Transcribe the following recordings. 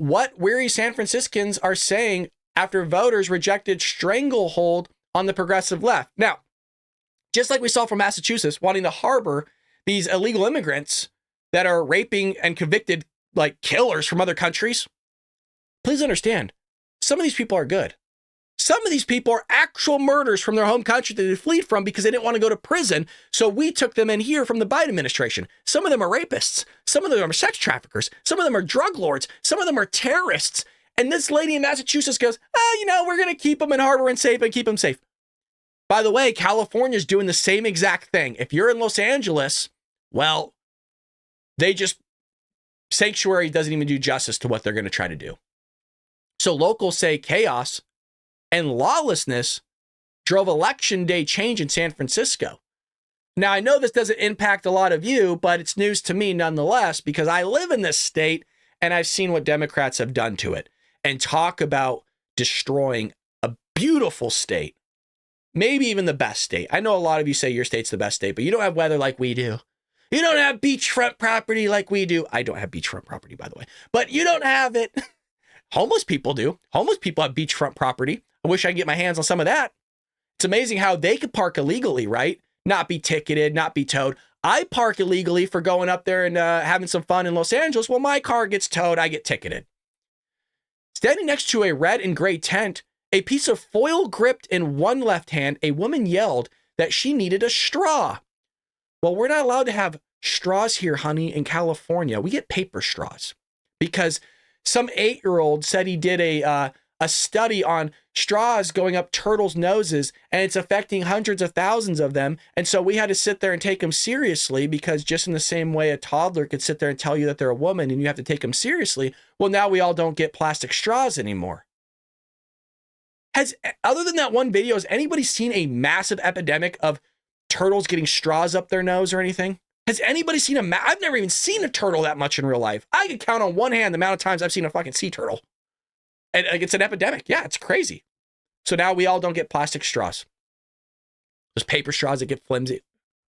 what weary San Franciscans are saying after voters rejected stranglehold on the progressive left. Now, just like we saw from Massachusetts wanting to harbor these illegal immigrants that are raping and convicted like killers from other countries, please understand, some of these people are good. Some of these people are actual murderers from their home country that they fled from because they didn't want to go to prison. So we took them in here from the Biden administration. Some of them are rapists. Some of them are sex traffickers. Some of them are drug lords. Some of them are terrorists. And this lady in Massachusetts goes, we're going to keep them in harbor and safe and keep them safe. By the way, California's doing the same exact thing. If you're in Los Angeles, well, sanctuary doesn't even do justice to what they're going to try to do. So locals say chaos and lawlessness drove election day change in San Francisco. Now, I know this doesn't impact a lot of you, but it's news to me nonetheless, because I live in this state and I've seen what Democrats have done to it. And talk about destroying a beautiful state, maybe even the best state. I know a lot of you say your state's the best state, but you don't have weather like we do. You don't have beachfront property like we do. I don't have beachfront property, by the way, but you don't have it. Homeless people do. Homeless people have beachfront property. I wish I could get my hands on some of that. It's amazing how they could park illegally, right? Not be ticketed, not be towed. I park illegally for going up there and having some fun in Los Angeles. Well, my car gets towed. I get ticketed. Standing next to a red and gray tent, a piece of foil gripped in one left hand, a woman yelled that she needed a straw. Well, we're not allowed to have straws here, honey, in California. We get paper straws because some 8-year-old said he did a study on straws going up turtles' noses, and it's affecting hundreds of thousands of them. And so we had to sit there and take them seriously, because just in the same way a toddler could sit there and tell you that they're a woman and you have to take them seriously, well, now we all don't get plastic straws anymore. Other than that one video, has anybody seen a massive epidemic of turtles getting straws up their nose or anything? Has anybody seen I've never even seen a turtle that much in real life. I can count on one hand the amount of times I've seen a fucking sea turtle. And it's an epidemic. Yeah, it's crazy. So now we all don't get plastic straws. Those paper straws that get flimsy. It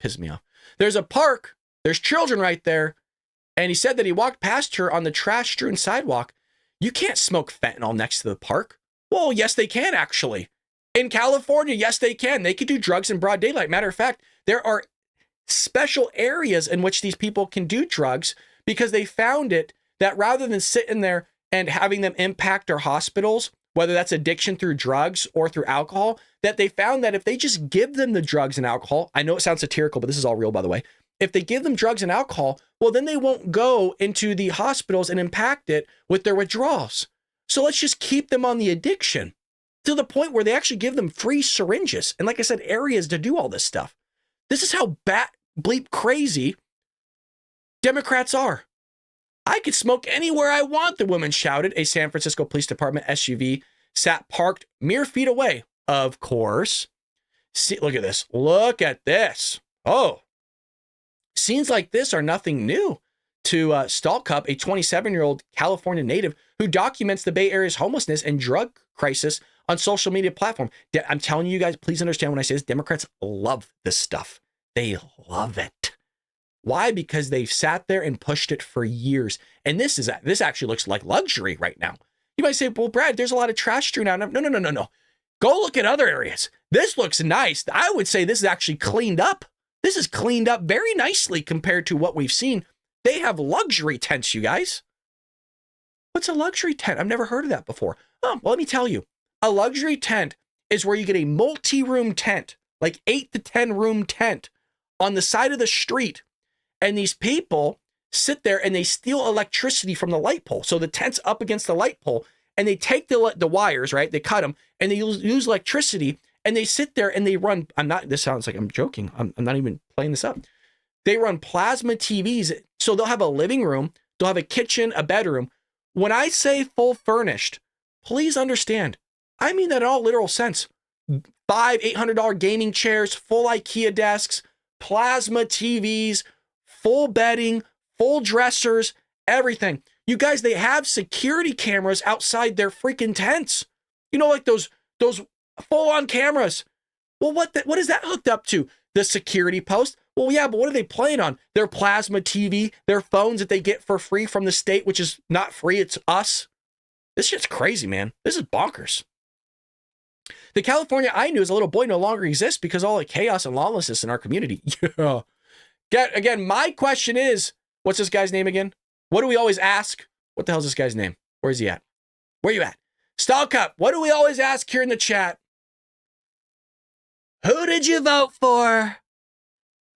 pisses me off. There's a park. There's children right there. And he said that he walked past her on the trash-strewn sidewalk. You can't smoke fentanyl next to the park. Well, yes, they can, actually. In California, yes, they can. They could do drugs in broad daylight. Matter of fact, there are special areas in which these people can do drugs, because they found it that rather than sitting there and having them impact our hospitals, whether that's addiction through drugs or through alcohol, that they found that if they just give them the drugs and alcohol, I know it sounds satirical, but this is all real, by the way. If they give them drugs and alcohol, well, then they won't go into the hospitals and impact it with their withdrawals. So let's just keep them on the addiction to the point where they actually give them free syringes. And like I said, areas to do all this stuff. This is how bleep crazy Democrats are. I could smoke anywhere I want, the woman shouted. A San Francisco Police Department SUV sat parked mere feet away, of course. See, look at this. Look at this. Oh, scenes like this are nothing new to Stalcup, a 27-year-old California native who documents the Bay Area's homelessness and drug crisis on social media platform. I'm telling you guys, please understand when I say this, Democrats love this stuff. They love it. Why? Because they've sat there and pushed it for years. And this actually looks like luxury right now. You might say, well, Brad, there's a lot of trash strewn out. No. Go look at other areas. This looks nice. I would say this is actually cleaned up. This is cleaned up very nicely compared to what we've seen. They have luxury tents, you guys. What's a luxury tent? I've never heard of that before. Oh, well, let me tell you. A luxury tent is where you get a multi-room tent, like 8 to 10 room tent on the side of the street. And these people sit there and they steal electricity from the light pole. So the tent's up against the light pole and they take the wires, right? They cut them and they use electricity and they sit there and they run. This sounds like I'm joking. I'm not even playing this up. They run plasma TVs. So they'll have a living room. They'll have a kitchen, a bedroom. When I say full furnished, please understand, I mean that in all literal sense. $800 gaming chairs, full IKEA desks, plasma TVs, full bedding, full dressers, everything. You guys, they have security cameras outside their freaking tents. You know, like those full-on cameras. Well, what is that hooked up to? The security post? Well, yeah, but what are they playing on? Their plasma TV, their phones that they get for free from the state, which is not free, it's us. This shit's crazy, man. This is bonkers. The California I knew as a little boy no longer exists because all the chaos and lawlessness in our community. Yeah. Again, my question is, what's this guy's name again? What do we always ask? What the hell's this guy's name? Where's he at? Where you at? Stall Cup, what do we always ask here in the chat? Who did you vote for?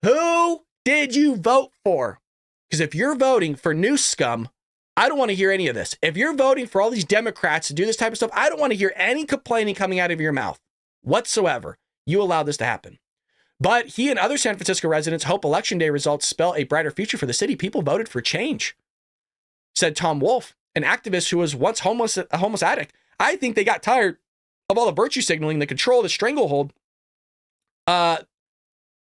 Who did you vote for? Because if you're voting for new scum, I don't want to hear any of this. If you're voting for all these Democrats to do this type of stuff, I don't want to hear any complaining coming out of your mouth whatsoever. You allowed this to happen. But he and other San Francisco residents hope Election Day results spell a brighter future for the city. People voted for change, said Tom Wolf, an activist who was once a homeless addict. I think they got tired of all the virtue signaling, the control, the stranglehold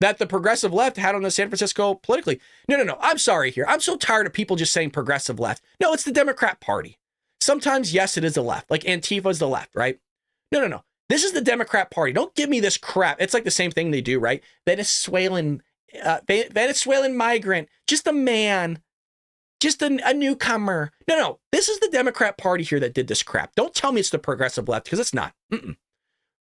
that the progressive left had on the San Francisco politically. No. I'm sorry here. I'm so tired of people just saying progressive left. No, it's the Democrat Party. Sometimes, yes, it is the left. Like Antifa is the left, right? No. This is the Democrat Party. Don't give me this crap. It's like the same thing they do, right? Venezuelan migrant, just a man, just a newcomer. No. This is the Democrat Party here that did this crap. Don't tell me it's the progressive left, because it's not.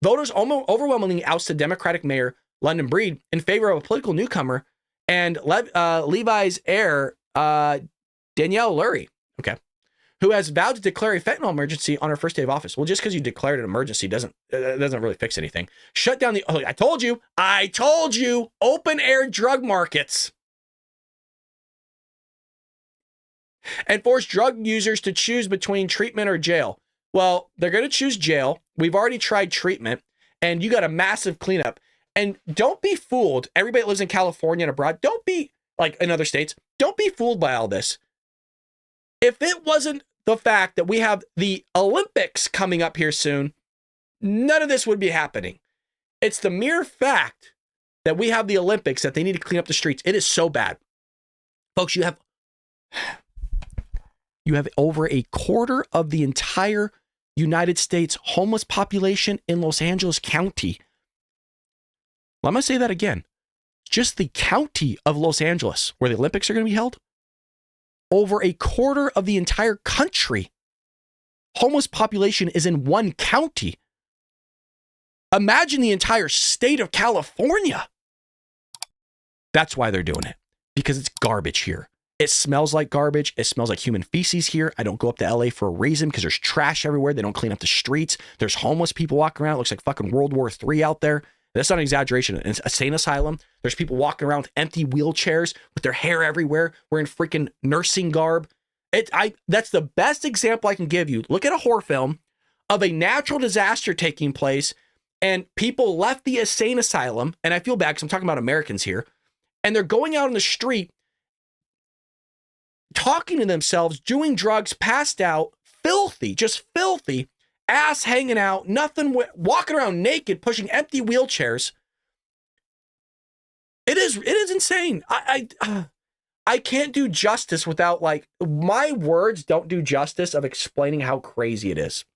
Voters overwhelmingly ousted Democratic Mayor London Breed in favor of a political newcomer and Levi's heir, Danielle Lurie, who has vowed to declare a fentanyl emergency on her first day of office. Well, just because you declared an emergency doesn't really fix anything. Shut down I told you, open air drug markets. And force drug users to choose between treatment or jail. Well, they're going to choose jail. We've already tried treatment, and you got a massive cleanup. And don't be fooled. Everybody that lives in California and abroad, don't be, like in other states, don't be fooled by all this. If it wasn't the fact that we have the Olympics coming up here soon, none of this would be happening. It's the mere fact that we have the Olympics that they need to clean up the streets. It is so bad. Folks, you have over a quarter of the entire United States homeless population in Los Angeles County. Well, I'm going to say that again. Just the county of Los Angeles, where the Olympics are going to be held, over a quarter of the entire country, homeless population is in one county. Imagine the entire state of California. That's why they're doing it, because it's garbage here. It smells like garbage. It smells like human feces here. I don't go up to LA for a reason, because there's trash everywhere. They don't clean up the streets. There's homeless people walking around. It looks like fucking World War III out there. That's not an exaggeration. In a sane asylum, there's people walking around with empty wheelchairs with their hair everywhere, wearing freaking nursing garb. That's the best example I can give you. Look at a horror film of a natural disaster taking place, and people left the insane asylum, and I feel bad because I'm talking about Americans here, and they're going out on the street, talking to themselves, doing drugs, passed out, filthy, just filthy, ass hanging out, nothing, walking around naked, pushing empty wheelchairs. It is insane. I can't do justice without, like, my words don't do justice of explaining how crazy it is.